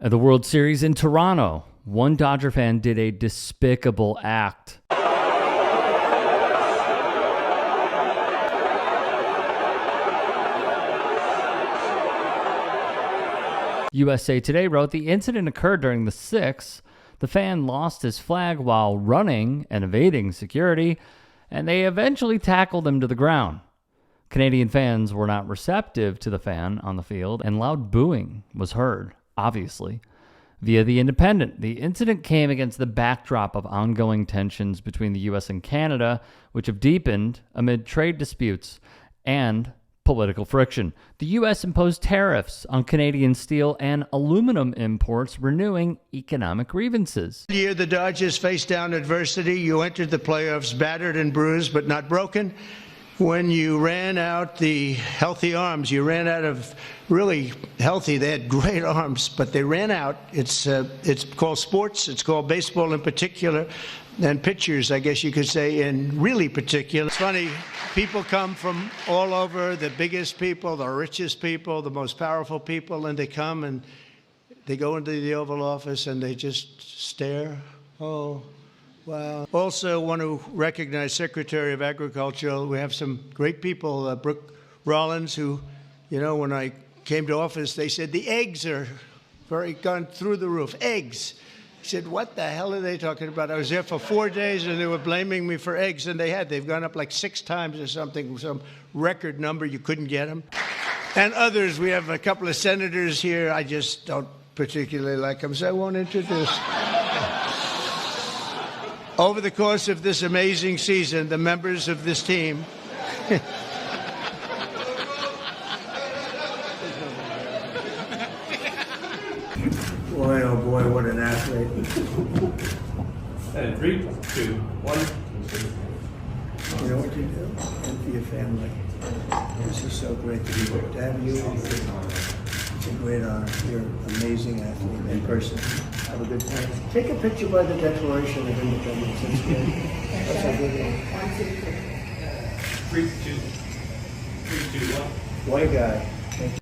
At the World Series in Toronto, one Dodger fan did a despicable act. USA Today wrote the incident occurred during the sixth. The fan lost his flag while running and evading security, and they eventually tackled him to the ground. Canadian fans were not receptive to the fan on the field, and loud booing was heard. Obviously. Via The Independent, the incident came against the backdrop of ongoing tensions between the U.S. and Canada, which have deepened amid trade disputes and political friction. The U.S. imposed tariffs on Canadian steel and aluminum imports, renewing economic grievances. The year the Dodgers faced down adversity, you entered the playoffs battered and bruised, but not broken. When you ran out the healthy arms, you ran out of really healthy. They had great arms, but they ran out. It's called sports. It's called baseball in particular, and pitchers, I guess you could say, in really particular. It's funny. People come from all over, the biggest people, the richest people, the most powerful people, and they come and they go into the Oval Office and they just stare. Oh. Wow. Also want to recognize Secretary of Agriculture. We have some great people, Brooke Rollins, who, you know, when I came to office, they said the eggs are gone through the roof. Eggs. I said, what the hell are they talking about? I was there for 4 days and they were blaming me for eggs, and they've gone up like 6 times or something, some record number. You couldn't get them. And others, we have a couple of senators here. I just don't particularly like them, so I won't introduce. Over the course of this amazing season, the members of this team boy, oh boy, what an athlete. And 3, 2, 1. You know what you do? And for your family. This is so great to have you. It's a great honor. You're an amazing athlete in person. Have a good time. Take a picture by the Declaration of Independence. That's good. That's a good one. 3, 2, 1. White guy.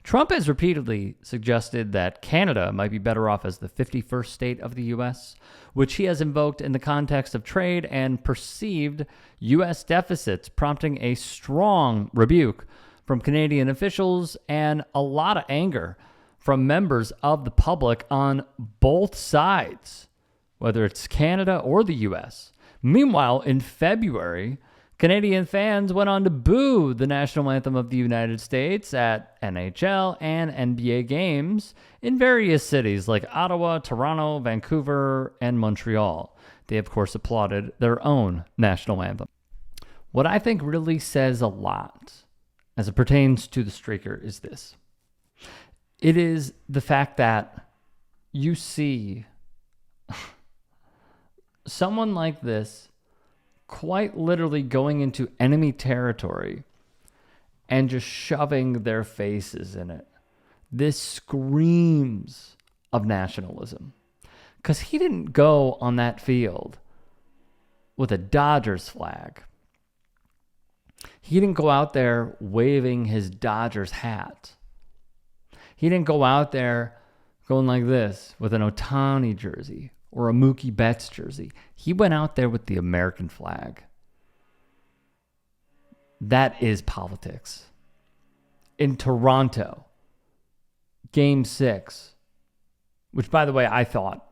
Trump has repeatedly suggested that Canada might be better off as the 51st state of the U.S., which he has invoked in the context of trade and perceived U.S. deficits, prompting a strong rebuke from Canadian officials and a lot of anger from members of the public on both sides, whether it's Canada or the U.S. Meanwhile, in February, Canadian fans went on to boo the national anthem of the United States at NHL and NBA games in various cities like Ottawa, Toronto, Vancouver, and Montreal. They, of course, applauded their own national anthem. What I think really says a lot as it pertains to the streaker is this. It is the fact that you see someone like this quite literally going into enemy territory and just shoving their faces in it. This screams of nationalism. Because he didn't go on that field with a Dodgers flag. He didn't go out there waving his Dodgers hat. He didn't go out there going like this with an Ohtani jersey or a Mookie Betts jersey. He went out there with the American flag. That is politics. In Toronto, Game 6, which, by the way, I thought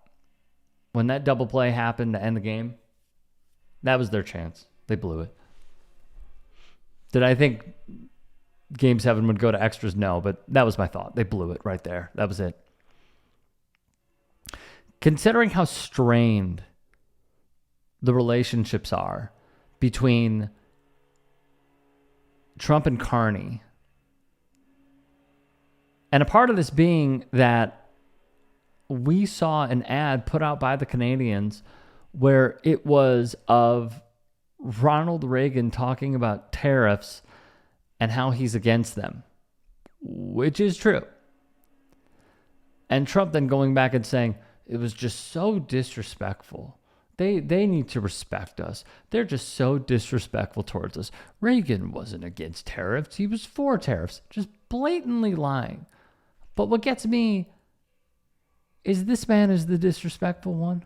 when that double play happened to end the game, that was their chance. They blew it. Did I think Game 7 would go to extras? No, but that was my thought. They blew it right there. That was it. Considering how strained the relationships are between Trump and Carney, and a part of this being that we saw an ad put out by the Canadians where it was of Ronald Reagan talking about tariffs and how he's against them, which is true. And Trump then going back and saying, it was just so disrespectful. They need to respect us. They're just so disrespectful towards us. Reagan wasn't against tariffs. He was for tariffs. Just blatantly lying. But what gets me is this man is the disrespectful one.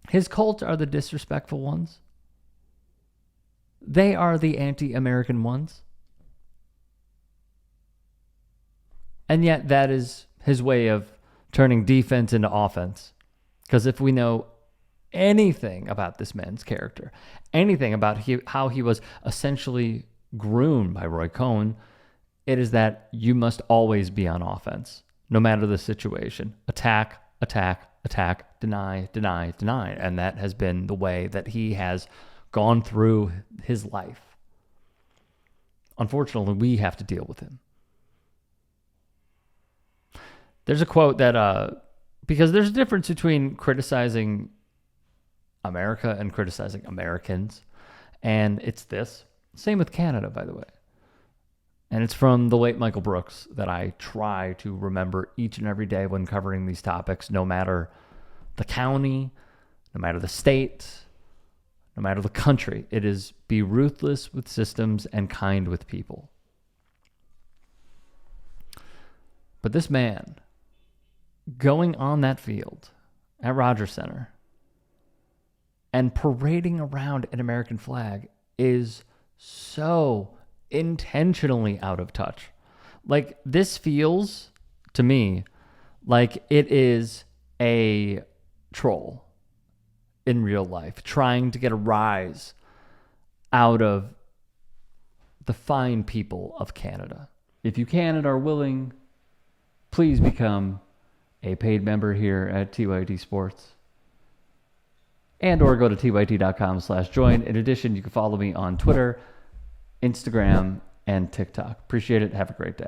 His cult are the disrespectful ones. They are the anti-American ones. And yet that is his way of turning defense into offense. Because if we know anything about this man's character, anything about how he was essentially groomed by Roy Cohn, it is that you must always be on offense, no matter the situation. Attack, attack, attack, deny, deny, deny. And that has been the way that he has gone through his life. Unfortunately, we have to deal with him. There's a quote that, because there's a difference between criticizing America and criticizing Americans. And it's this. Same with Canada, by the way. And it's from the late Michael Brooks that I try to remember each and every day when covering these topics, no matter the county, no matter the state, no matter the country. It is be ruthless with systems and kind with people. But this man going on that field at Rogers Center and parading around an American flag is so intentionally out of touch. Like, this feels to me like it is a troll in real life trying to get a rise out of the fine people of Canada. If you can and are willing, please become a paid member here at TYT Sports, and or go to tyt.com/join. In addition, you can follow me on Twitter, Instagram, and TikTok. Appreciate it. Have a great day.